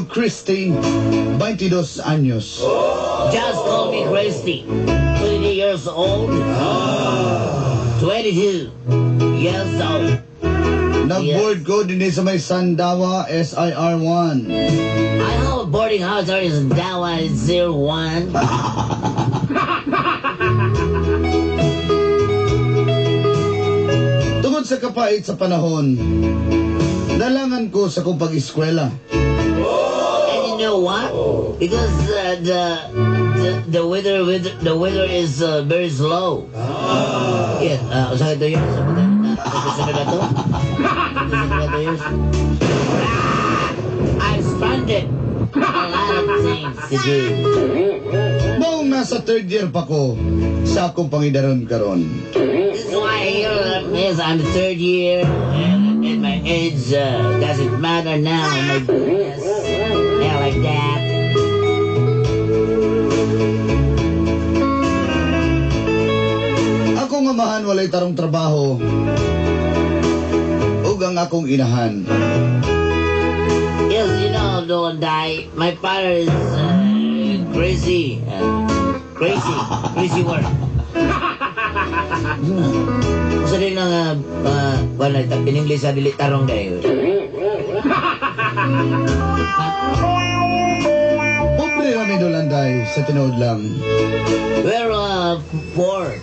Matthew Christie, 22 anyos. Just call me Christy. 20 years old. 22 years old. Nag-board ko din sa may Sandawa, SIR1. I have a boarding house there is Dawa 01. Tungod sa kapait sa panahon, dalangan ko sa kong pag-eskwela. And you know what? Because the weather is very slow. Yes, sakit to yun. Sakit na to. I'm stranded. A lot of things to do. Noong nasa third year pa ko, sa akong pangidaron karon. This is why yes, I'm the third year, and my age doesn't matter now. My goodness, yeah, like that. Akong amahan walay tarong trabaho, ug ang akong inahan. Yes, you know, don't die. My father is crazy work. Gusto din ng piningli sa dili tarong kayo. Pobre rami dolanday sa tinuod lang. We're four.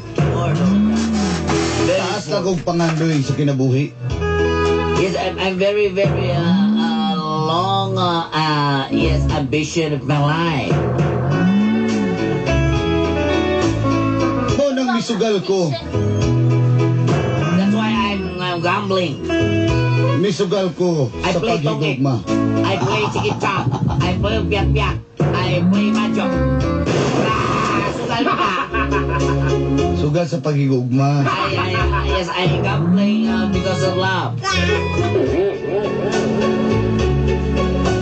Taas na kong pangandoy sa kinabuhi. Yes, I'm very long ambition of my life. Mo nang misugal ko. That's why I'm gambling. Misugal ko I sa play toke. paghigugma. I play chikicha. I play piak-piak. I play mahjong. Sugal ka. Sugal sa paghigugma. Yes, I gambling because of love.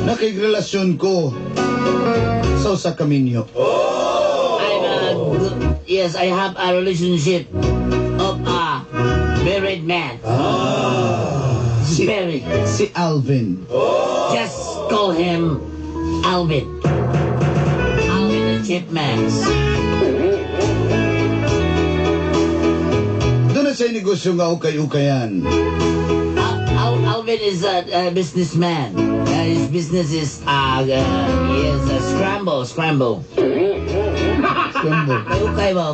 Nakigrelasyon ko sa usa ka minyo. Yes, I have a relationship of a married man. Married. Si Alvin. Just call him Alvin. Alvin the Chipmunks. Doon na siya negosyo nga ukay-ukayan. Alvin is a businessman. His business is scramble. Scramble. Kayo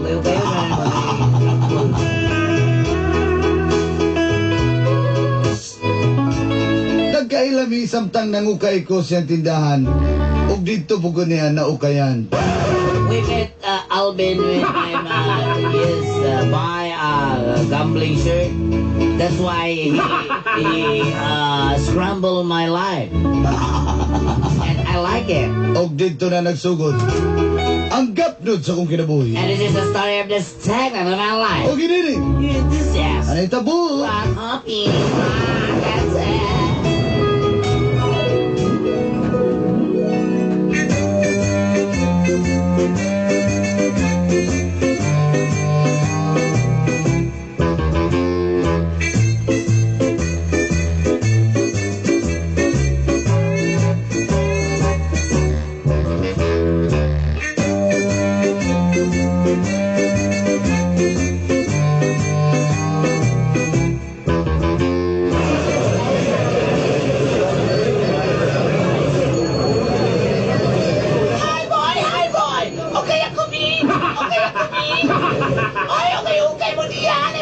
Nagkailami samtang nangukay ko siyang tindahan. Ug dito po niya naukayan. We met Alvin when I'm buy a gambling shirt. That's why he scrambled my life. And I like it. Og dito na nagsugod ang gapnod sa kong kinabuhi. And this is the story of this segment of my life. O ginini, Yes. anay tabo. I'm happy. That's it.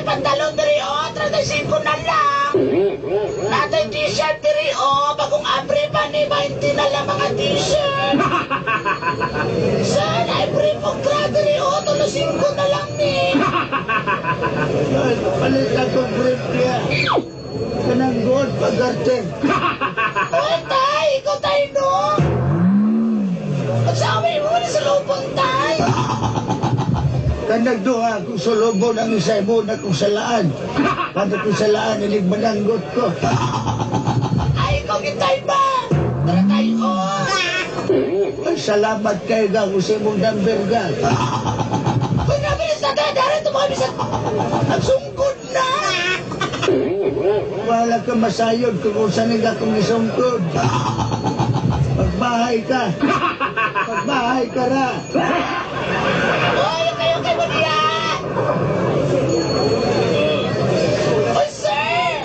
Pantalon diri o, 35 na lang. Natay t-shirt diri o, bagong abre pa ni 20 na lang mga t-shirt. Saan ay pripokra diri o, 35 na lang ni. Palit ako brief niya. Kanang good pag-arte. Uy, tay, ikaw tayo no. Pagsabi mo na sa lupang tay. Kanang doha kung sulubo ng isay mo na kung salaan. Kada kung salaan, iligmananggot ko. Ay, ikaw kitay ba? Tara tayo o. Ay, salamat kayo gang usay mong number gang. Kung nabilis na tayo, daran tumami sa... Nagsungkod na. Wala ka masayod kung usan nga kong isungkod. Pag Magbahay ka. Magbahay ka na. Oy, kayo mo niya! Oy, sir!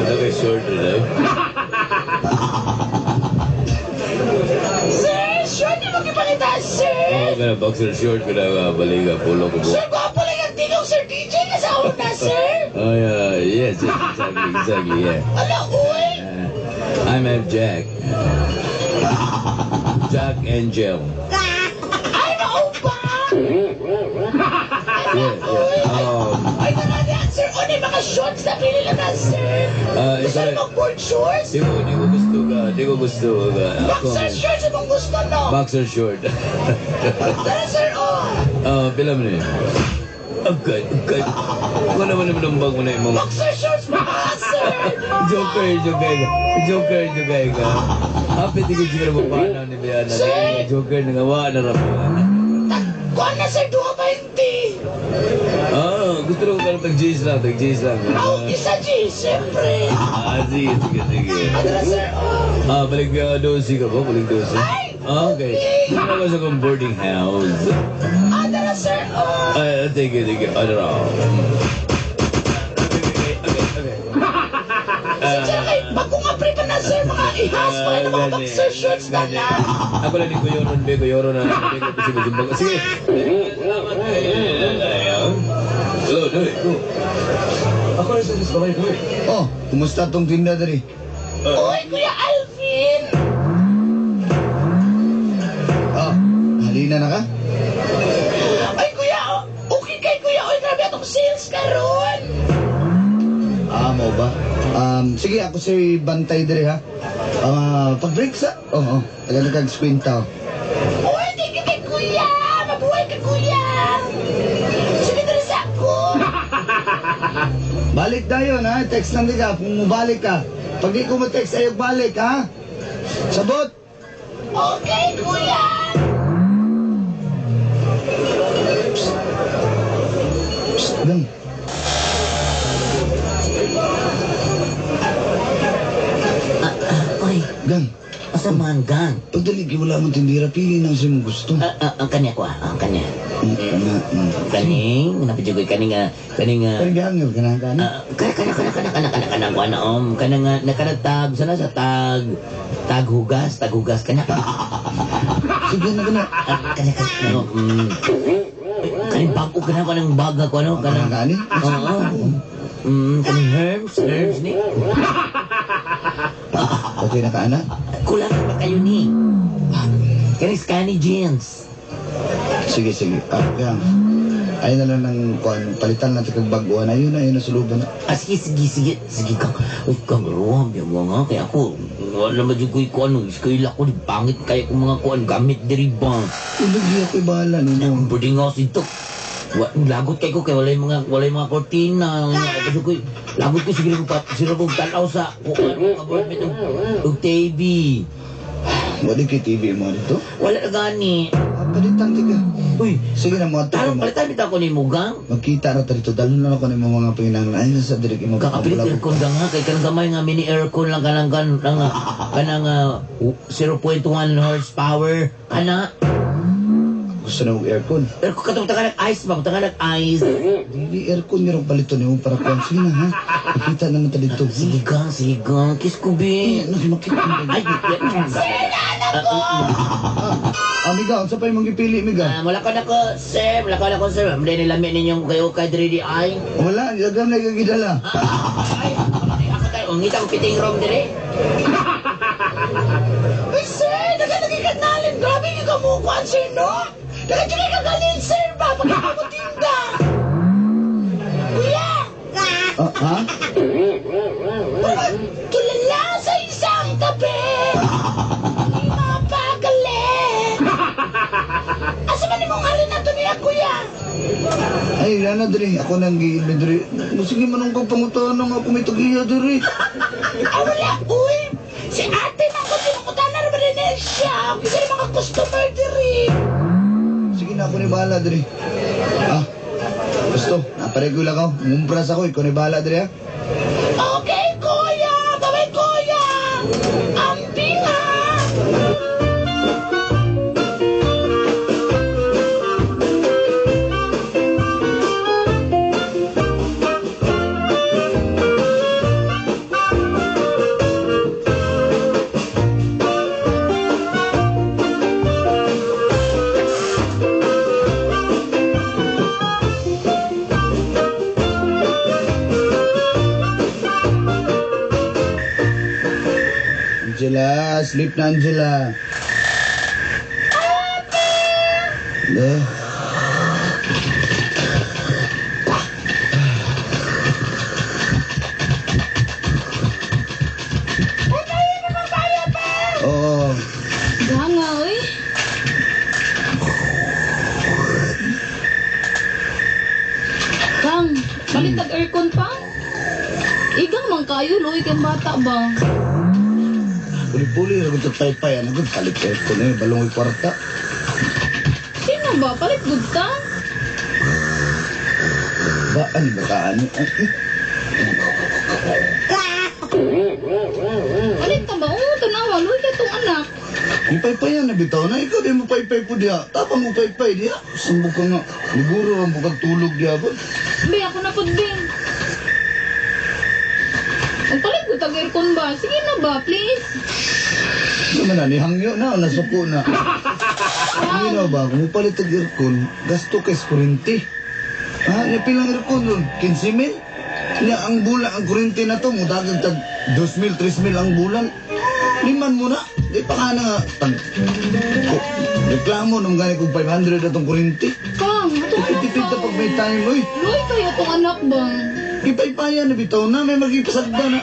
Naka-short rin eh. Sir, sure di mo kipakita, sir! Ano ka boxer short ko na baliga, pulo ko Sir, gwapo lang yung tingog, Sir DJ, kasama na, sir! Oh yeah, yes, exactly, yeah. Ala, uy! I'm Jack. Jack Angel. Ay, nao ba? Yeah, yeah. Ay, talaga, sir. O, may mga shorts na pili lang na, sir. Gusto ito- mo board shorts? Di ko gusto ka. Ako, Boxer shorts ang gusto, no? boxer short. Tara, sir, o. Pila mo na yun. Agad. Ako naman ang bag mo na yung mga... Boxer shorts mo, sir. Joker ka. Hapit di ko siguro mapanaw ni Biana. Sir! Joker na gawa na raman. Kuha na, sir, 220. Gusto ko ka tag-J's lang. Aw, isa, G, siyempre. Sige. Tara, sir, o. Balik dosi ka ba? Balik dosi? Ay! Okay. Ano ka sa kong boarding house? Tara, sir, o. Sige. Ano raw? Okay. Sir, kay bagong apre pa na, sir, mga ihas pa na mga boxer shorts na na. Ako lang ni Kuyoron na. Sige. Hello, Doy. Ako rin sa discovery, Doy. Oh, kumusta tong tinda dari? Uy, Kuya Alvin! Oh, halina na ka? Ay, Kuya, okay kay Kuya. Uy, grabe atong sales karon. Mo ba? Sige, ako si Bantay dari ha. Pag-break sa... Oo, taga squinta. Uy, thank you kay Kuya. Mabuhay ka, Kuya. Sige, dali sa ako. Balik tayo na, text lang ka kung mabalik ka. Pag di ko mo-text, ayaw balik ha. Sabot! Okay, Kuya. Psst, gang. Oy, Gang, asa man gang? pagdaligi wala mong tindira, pili na siya mo gusto. Ang kanya ko kanya. Kaning, napijugoy kaning Pagdangil ka na ka na. kana ko kana nga nakanagtag sana sa tag hugas kana Sige na ka na. kana kaning bago kana ko ng baga ko ano Kana ka ni? Oo. Kaning herbs ni. Okay na ka na? Kulang pa kayo ni. Kaning skinny jeans. Sige. Gang. Ayun na lang ng kuan, palitan natin kag baguan. Ayun na suluban. Sige kang ruwam yung mga kaya ako wala majugoy ko ano iskaila ko di pangit kaya ko mga kuan gamit diri ba Ulagi ako bahala ni ang mo. boarding house ito lagot kay ko kay walay mga kortina majugoy lagot ko siguro kong tanaw sa kuan mga boardmate og TV Wali kay TV mo dito. wala na gani Palitan ka. uy Sige na mo ato. tarong palitan bitaw ko ni Mugang Magkita ra ta dito. Dalon na ako ni mga pinanglan. Ayun sa direk mo. kakapilit aircon ka nga kay kanang gamay nga mini aircon lang kanang 0.1 horsepower kana Gusto na mo aircon. aircon katong taga ice bang taga ice Dili aircon niro palito nimo para kuan. Sige na ha. Makita na naman ta dito. sige gang kiss ko bi Makita ay Amiga, unsa pa imong gipili, miga? malakaw na ko sir hindi nilami ninyong kayo kay 3D ay Wala, dagan na gidala. ay ako tayo ngita ko fitting room dire Uy, sir, nagkanagikanalin. Grabe yung kamukuan, sir, no? Nagkanagikanalin, sir, ba? Pagkakaw mo tinda. Kuya! Ha? Tulala sa isang tabi. Mapagalit. Asa man imong hari na to niya, kuya? Ay, Lana, diri. Ako nang giilin, diri. Sige manong kong pangutanong ako may tugiya, diri. Wala, uy. Si ate nang kutimukutan na rin na siya. Kasi yung mga customer diri. Sige na, ako ni bahala, diri. Gusto, naparegula ko. Mumpras ako, ikaw ni bahala, diri, ha? Okay, kuya. Bye-bye, kuya. Ambinga! Angela, sleep na Angela. Ate! Oo. Kaya nga, oy. Kang, balik tag-aircon pa? Igang man kayo, loy, kang bata ba? Puli-puli, ragot at paypay. Ano gud palit ko na yung balong kwarta. Sino ba? Palit good ta? Ba, ano ba ka? Ano? Palit ta ba? Oo, tanawa, loy, ka tong anak. Yung paypay yan, nabitaw na. Ikaw din mo paypay po diya. Tapang mo paypay diya. Sambok ka nga. Liguro ang bukag tulog diya ba? Be, ako na po din. Magpalit ko tag-aircon ba? Sige na ba, please? Ano na, nihangyo na o nasuko na. Hindi na ba, kung palit ang aircon, gasto kay kurente. Ha, yung pilang aircon doon, 15 mil? Niya, ang bulan, ang kurente na to, mudagang tag 2 mil, 3 mil ang bulan. Liman mo na, di pa ka na nga. Reklamo nung gani kong 500 na tong kurente. Kang, atong anak Tipid na ka. pag may time, oy. Loy, kayo tong anak ba? Ipaypayan na bitaw na, may magipasagda na.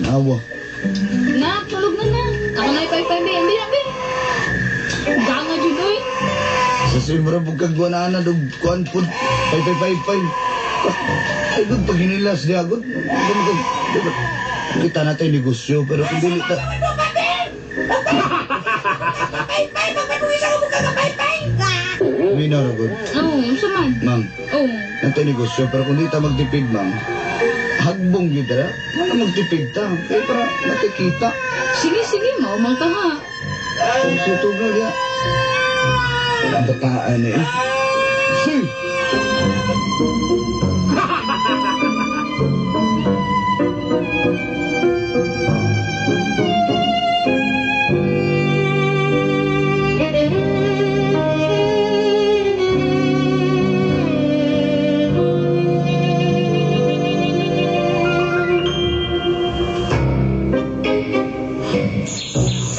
Nawa. Na, tulog na na. Ako na ipay-pay, be. Hindi na, be. Ganga, Jun, oy. Sa simra bukag na dog kuan pud pay. Ay gud pag hinilas di agud. Kita natin negosyo pero kung dili ta Pay-pay! Magpanuwi sa mukha ka pay-pay! minaw na gud. Oo, saman. Ma'am, Oo. natin negosyo pero kung di ta magtipid ma'am, hagbong gyud ra. Ano magtipid ta? Kaya para nakikita. Sige, maumang ka ha. Kung tutog na diya. Ang tataan eh. Hmm.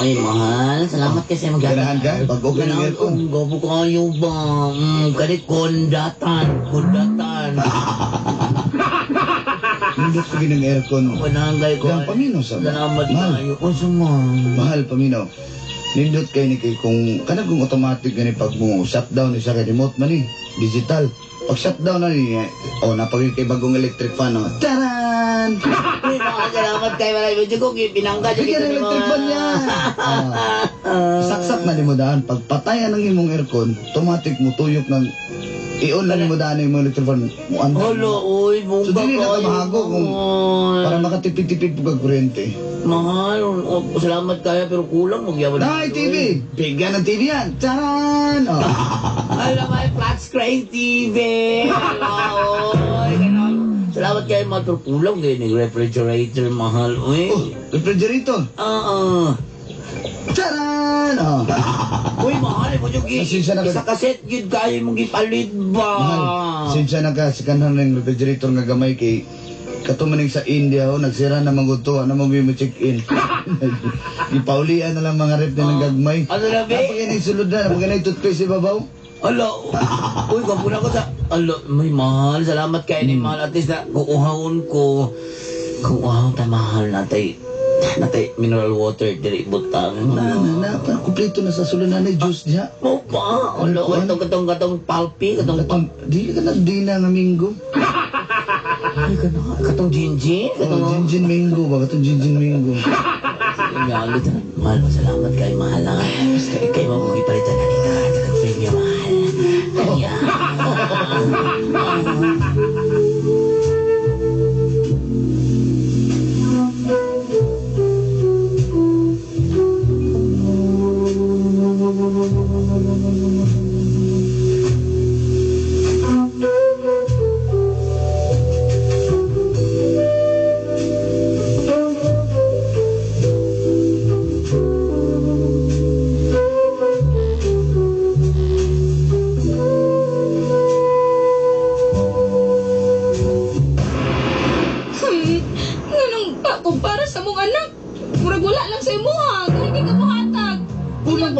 Ay, mahal. Salamat kasi mag-aral. Ganahan ka? Pag okay ng aircon. Gabo kayo ba? Kanit kondatan. Hindi ko ng aircon. Panangay ko. Yang paminaw sa Salamat mahal. kayo. O suman. Mahal paminaw. Nindot kay ni kay kung kanang kung automatic gani pag mo shutdown ni sa remote man ni digital. Pag shutdown na ni napagi kay bagong electric fan. Taran! Uy, mga salamat kayo. Maraming medyo ko. Pinangga. Bigyan ng electric fan niya. Saksak na ni mo daan. Pag patayan ng imong aircon, automatic mo tuyok ng i-on na ni mo daan ng imong electric fan. Hala, uy. So dili na ka mahago kung para makatipid-tipid po kag kuryente. Mahal. Salamat kayo. Pero kulang. Magyabang. Nay, TV! Bigyan ng TV yan! Taran! Alam mo, flat screen TV. Hello, oy. Ganon. Salamat kayo, mahal. Pero kulang din. Refrigerator, mahal. Uy. Refrigerator! Oo. Taran! Uy, mahal. Mo yung Pasensya na ka- isa kaset yun kayo mong ipalit ba? Mahal, since na nakasikanhan ng refrigerator nga gamay kay katumaning sa India nagsira na maguto, ano mo check-in. Ipaulian na lang mga rep nilang gagmay. Ano na, be? Kapag yan yung sulod na, napag yan yung toothpaste ibabaw. Ala, uy, kapuna ko sa... Ala, may mahal. Salamat kayo ni mahal. At least na kuuhawon ko. Kuuhawon ta mahal natay. Natay mineral water dili butang. Kumpleto na sa sulod na juice niya. Mo pa. Ala, katong palpi, katong Di ka nagdina nga minggo. Ay, katong jinjin. Jinjin minggo ba? Katong jinjin minggo. Mahal, salamat kayo mahal. Kayo mo kong ipalitan na nito. Katong premium mahal. Kaya.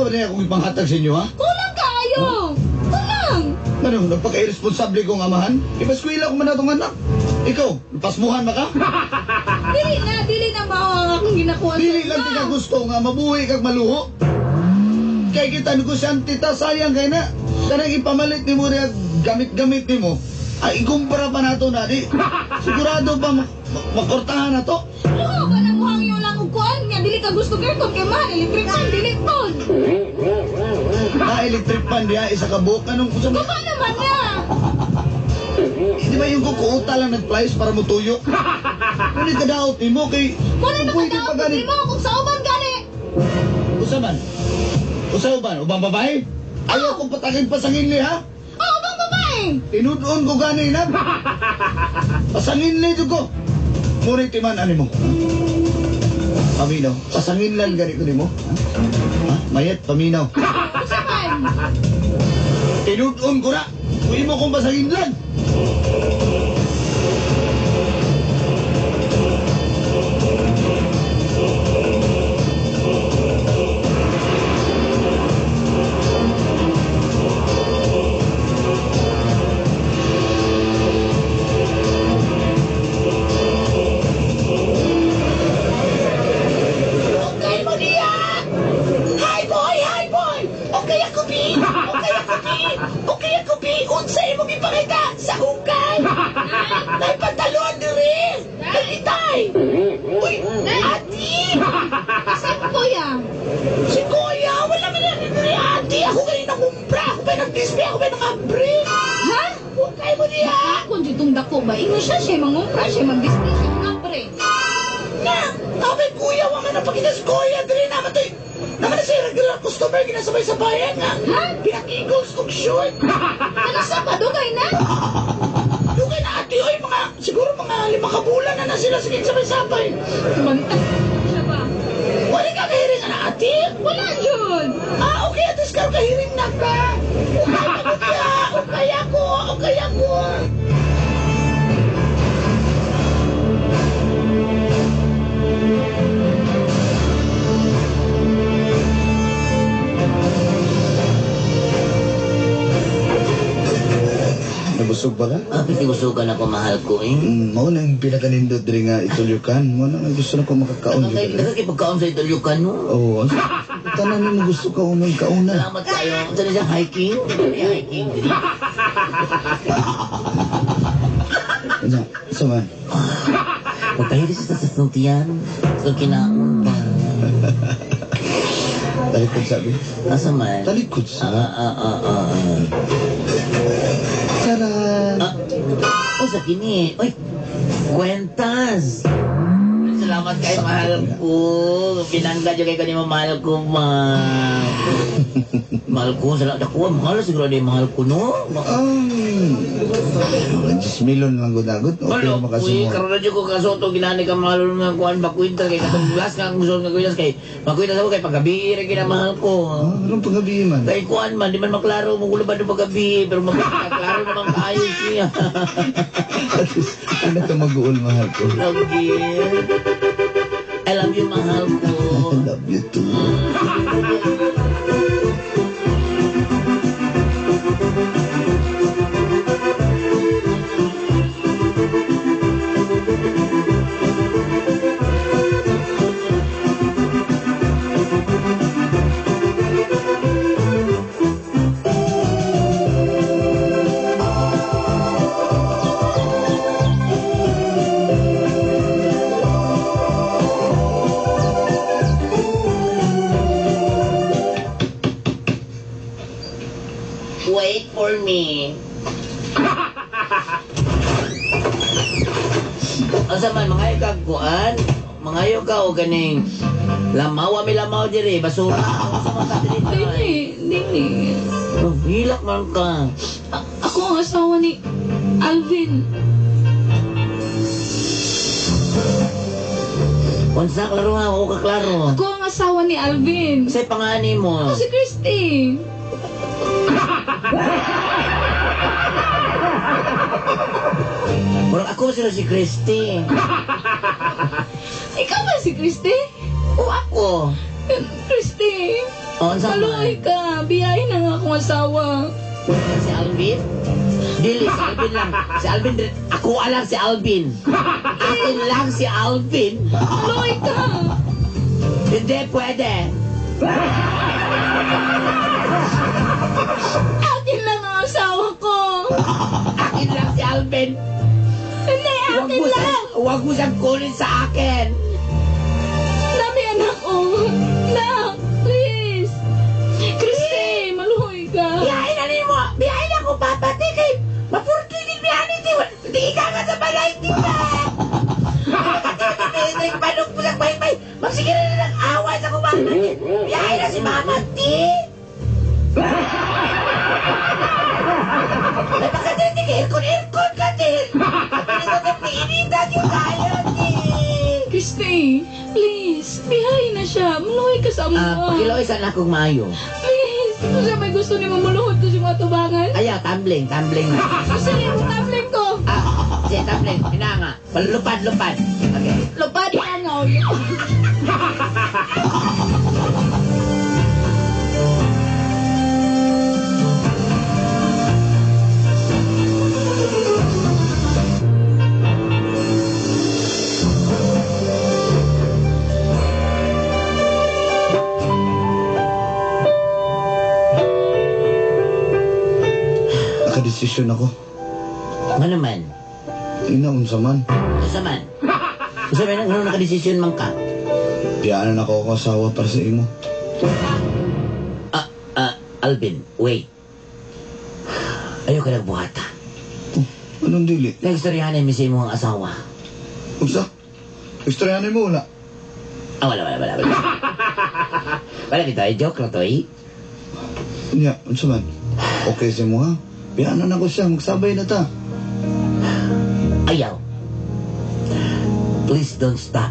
ba niya akong ipanghatag sa inyo, ha? Kulang kayo! Kulang! Ano, napaka-irresponsable kong amahan? Ipaskwila ko man na itong anak. Ikaw, pasmuhan ba ka? Dili na mao ang akong ginakuha sa Dili lang tika gusto nga mabuhi kag maluho. Kay kita negosyante ta sayang kay na. Kanang ipamalit ni mo rin gamit-gamit ni mo. Ay ikumpara pa nato na di. Sigurado pa makortahan na to. Luho ba na mo hangyo lang og kuan nga dili ka gusto girton kay mahal electric fan dili pod. Na electric pan diha isa ka buhok anong usa ba? Baba naman na. Di ba yung kukuuta lang nag-flies para mo tuyo? Ano ka daot ni mo kay Muna pwede nakadaot pa di mo kung sa uban gani. Usa man? Usa uban? Ubang babae? Ayaw kong patakin pa sa ngili ha? Oh, ubang babae. Tinudoon ko gani na. Pasangin na ito ko. Murit timan ani mo. Paminaw. Pasangin lang gani ko ni mo. Ha? Mayat, paminaw. Usa man. Tinudoon ko na. Uwi mo kong pasangin lang. Okay mo niya! Hi boy! Hi boy! Okay ako, Bi! Okay ako, Bi! Okay ako, Bi! Unsa imong ipakita sa hukay! Nay pantalon diri! Nagitay! Uy! Ati! Sa kuya. Si Kuya! Wala man na diri, ati! Ako ganun nakumpra! Ako ba nag-display? Ako ba naka-brief? Ha? Okay mo niya! Kung ditong dako ba ingon siya mangumpra siya mag-display siya ngapre. Na! Kapit Kuya! Wala na pakita si Kuya! Diri naman to! Naman na siya regular customer ginasabay sa bayan nga! Ha? Pinag-eagles kong short! Ano sa padugay na? Dugay na ati, oy, siguro mga 5 kabulan na sila sa sabay-sabay. Bantag siya ba? Wala ka kahiring na ati? Wala yun. Ah, okay, atis ka kahiring na ka. Okay ako. Nabusog ba ka? Pitiusugan ako, mahal ko eh. Mao na yung pinakanindot diri nga itulyukan. Mao na nga gusto na ko makakaon dito. Nakakipagkaon sa itulyukan mo. Oo. Tanan ni mo gusto ka unang kauna. Salamat kayo. Sa siyang hiking. Hiking. Ano? Sama. Magkahiri sa sasnutian. Sa kinaon pa. Talikod sabi. Asa man? Talikod sa. Taran. Sa kini. Uy, kwentas. Salamat kay mahal ko. Pinangga dyan kay kanimo mahal ko, ma. Mahal ko, salamat ako. Mahal siguro din mahal ko, no? 10 million lang gudagot. Okay Wala, mo uy, kasi mo. karoon na dyan ko kasoto, ginani ka mahal nga kuhan, bakwinta kay katong glass nga ang gusto nga kuilas kay bakwinta sa mo kay paggabi rin kinamahal ko. Anong paggabi man? Kay kuhan man, di man maklaro mo gulo ba doon paggabi, pero maklaro naman kaayos niya. At least, ano ito mag-uol mahal ko? Love you. I love you, mahal ko. I love you too. Wait for me. Asa man, mga ikagkuan, mga ka o ganing lamaw, may lamaw diri, basura. Asa man ka diri? Dili. Hilak man ka. Ako ang asawa ni Alvin. Unsa klaro ha, o kaklaro. Ako ang asawa ni Alvin. Say pangani mo. Ako si Christy. Murag ako sila si Christy. Ikaw ba si Christy? O ako. Christy. O, ang sama. Maluoy ka. Biyahe na nga akong asawa. Si Alvin? Dili, si Alvin lang. Si Alvin, ako lang si Alvin. Akin lang si Alvin. Maluoy ka. Hindi pwede. Akin lang ang asawa ko. Akin lang si Alvin. Hindi, akin lang. Huwag mo siyang kunin sa akin. Nami anak ko. Nak, please. Christy, maluoy ka. Biyahin na mo. Biyahin ako papati kay mapurti din biyahin iti. Hindi ka nga sa balay di ba? Drink panong mo sa bay-bay. Magsigil na ng away sa kumangin. Biyahin na si Mama Ti. May pagkadiri ka aircon ka din. Kapag ito ka piinitan yung kaya Ti. Christy, please. Biyahe na siya. Maluoy ka sa mga. Pakiloy sana akong mayo. Please. Kung siya may gusto ni mamuluhod ko si mga tubangan. Ayaw, tumbling na. Gusto niya mo tabling ko. Sige, tumbling. Pinanga. Lupad. Okay. Lupad ka nga. Nakadesisyon ako. Ano naman? Inaunsa man. Asa man? Asa man, ano nakadesisyon man ka? Biyaanan ako ako asawa para sa imo. Alvin, wait. Ayaw ka nagbuhata. Anong dili? Nagstoryahan mo sa imong asawa. Unsa? Istoryahan mo wala. Wala. Wala dito, joke lang to Nya, unsa man? Okay sa mo ha? Biyaanan ako siya, magsabay na ta. Ayaw. Please don't stop.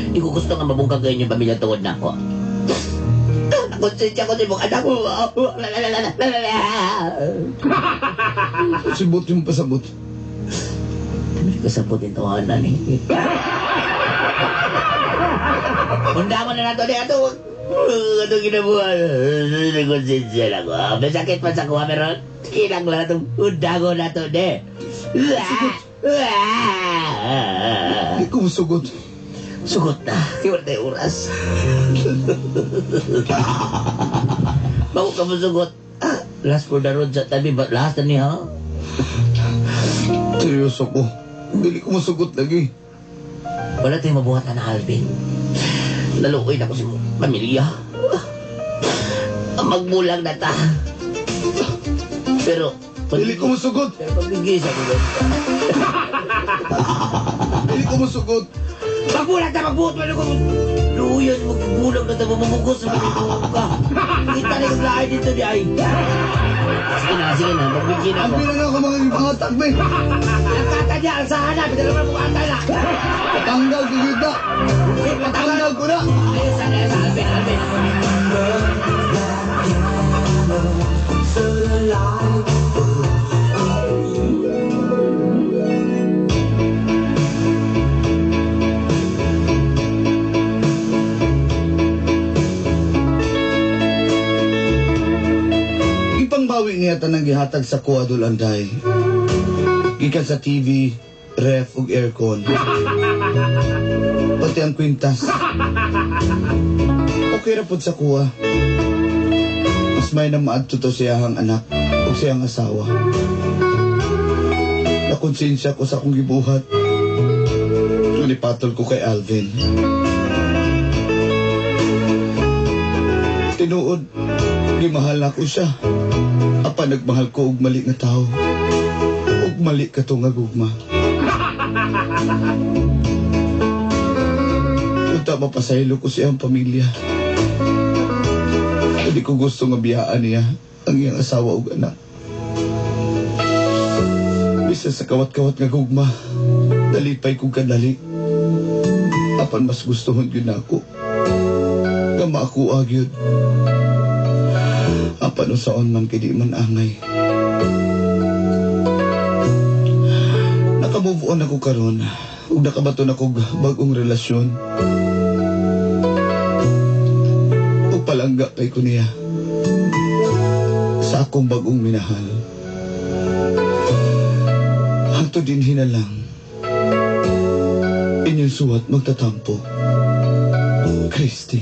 Di ko gusto nga mabungkag kayo yung pamilya tungod na ako. Nakonsensya ko din mong anak mo. Sibot yung pasabot. Hindi ko sabutin tawanan eh. Hunda mo na nato niya ito. Ano ginabuhan? Nakonsensya na ko. Masakit pa sa kuha pero kilang lang itong hunda ko na ito de. Hindi ko masugot. Sugot na. Iwan na yung oras. Bago ka mo sugot. Last for the road sa tabi. Last na niya. Seryoso ko. Hindi ko masugot lagi. Wala tayong mabuhatan na Alvin. Nalukoy na ko si pamilya. Magbulang na ta. Pero... Hindi ko masugot. Pero pagbigisa ko doon. Hindi ko masugot. Magbulang na magbuhat mo na ko. Luyan, magbulang na ta. Mamamugos na magbulang ka. Kita na yung lahay dito di ay. Sige na. Magbigin Ang ako. bilang ako mga tagbe. Nakata niya, alsahan na. Bidala mo mga antay na. Patanggal ko kita. Patanggal ko na. Ayos, Alvin. Ipangbawi niya tanang gihatag sa kuwadol anday. Gikan sa TV, ref ug aircon. Pati ang kwintas. Okay ra pud sa kuha. Mas may na maadto to siyahang anak ug siyang asawa. Nakonsensya ko sa akong gibuhat. Nalipatol ko kay Alvin. Tinuod, gimahal ako siya. Apa nagmahal ko og mali nga tao. Og mali ka to nga gugma. Unta mapasaylo ko siyang pamilya. Hindi ko gusto nga biyaan niya ang iyang asawa ug anak. Bisa sa kawat-kawat nga gugma, dalipay kong kadali. Apan mas gustohon yun ako. Nga maakuha yun. Apan usaon man kay di man angay. Naka-move on ako karon ug nakabaton ako bagong relasyon. Nagpalangga kay ko niya sa akong bagong minahal. Hanto din hinalang inyong suwat magtatampo. Christy.